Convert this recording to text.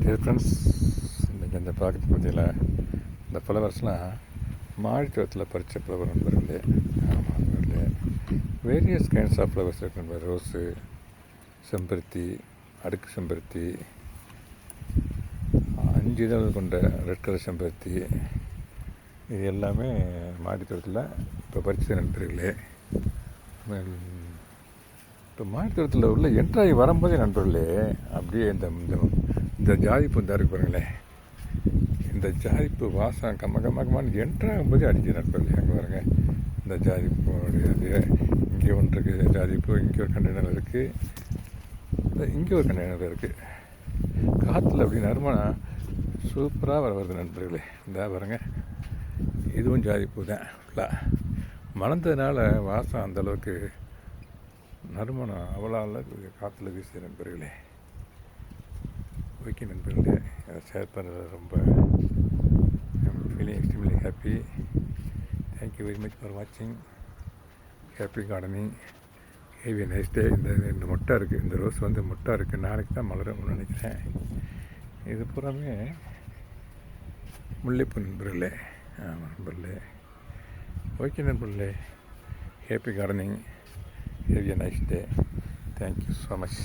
Dear friends, இன்றைக்கி இந்த பார்க்குறது பார்த்தீங்களா, இந்த ஃப்ளவர்ஸ்லாம் மாடித்தோட்டத்தில் பறித்த ஃப்ளவர் நண்பர்களே. ஆமாம் நண்பர்களே, வேரியஸ் கைண்ட்ஸ் ஆஃப் ஃப்ளவர்ஸ் இருக்கு நண்பர். ரோஸு, செம்பருத்தி, அடுக்கு செம்பருத்தி, 5 இதழ் கொண்ட ரெட் கலர் செம்பருத்தி, இது எல்லாமே மாடித்தோட்டத்தில் இப்போ பறித்த நண்பர்களே. இப்போ மாடித்தோட்டத்தில் உள்ள என்ட்ராகி வரும்போதே நண்பர்களே, அப்படியே இந்த இந்த ஜாதிப்பூ தான் இருக்கு பாருங்களேன். இந்த ஜாதிப்பூ வாசம் கம்மன்னு என்ட்ராகும்போதே அடிக்குது நண்பர்களே. அங்கே பாருங்க, இந்த ஜாதிப்பூ அது இங்கே ஒன்று இருக்குது. ஜாதிப்பூ இங்கே ஒரு கண்டெய்னர் இருக்குது, இங்கே ஒரு கண்டெய்னர் இருக்குது. காற்றுல அப்படி நறுமணம் சூப்பராக வருது நண்பர்களே. இந்த பாருங்க, இதுவும் ஜாதிப்பூ தான். ஃபுல்லாக மணந்ததுனால வாசம் அந்தளவுக்கு நறுமணம் அவ்வளோ காற்றுல வீசுது நண்பர்களே. ஓகே நண்பர்களே, அதை ஷேர் பண்ணுறது ரொம்ப feeling extremely happy. Thank you very much for வாட்சிங். Happy gardening. Have a nice day. இந்த மொட்டை இருக்குது, இந்த ரோஸ் வந்து மொட்டை இருக்குது. நாளைக்கு தான் மலரும்னு நினைக்கிறேன். இது பூராமே முல்லைப்பூ நண்பர்களே. ஆமாம் நண்பர்களே. ஓகே நண்பர்களே, happy gardening. Have a nice day. Thank you so much.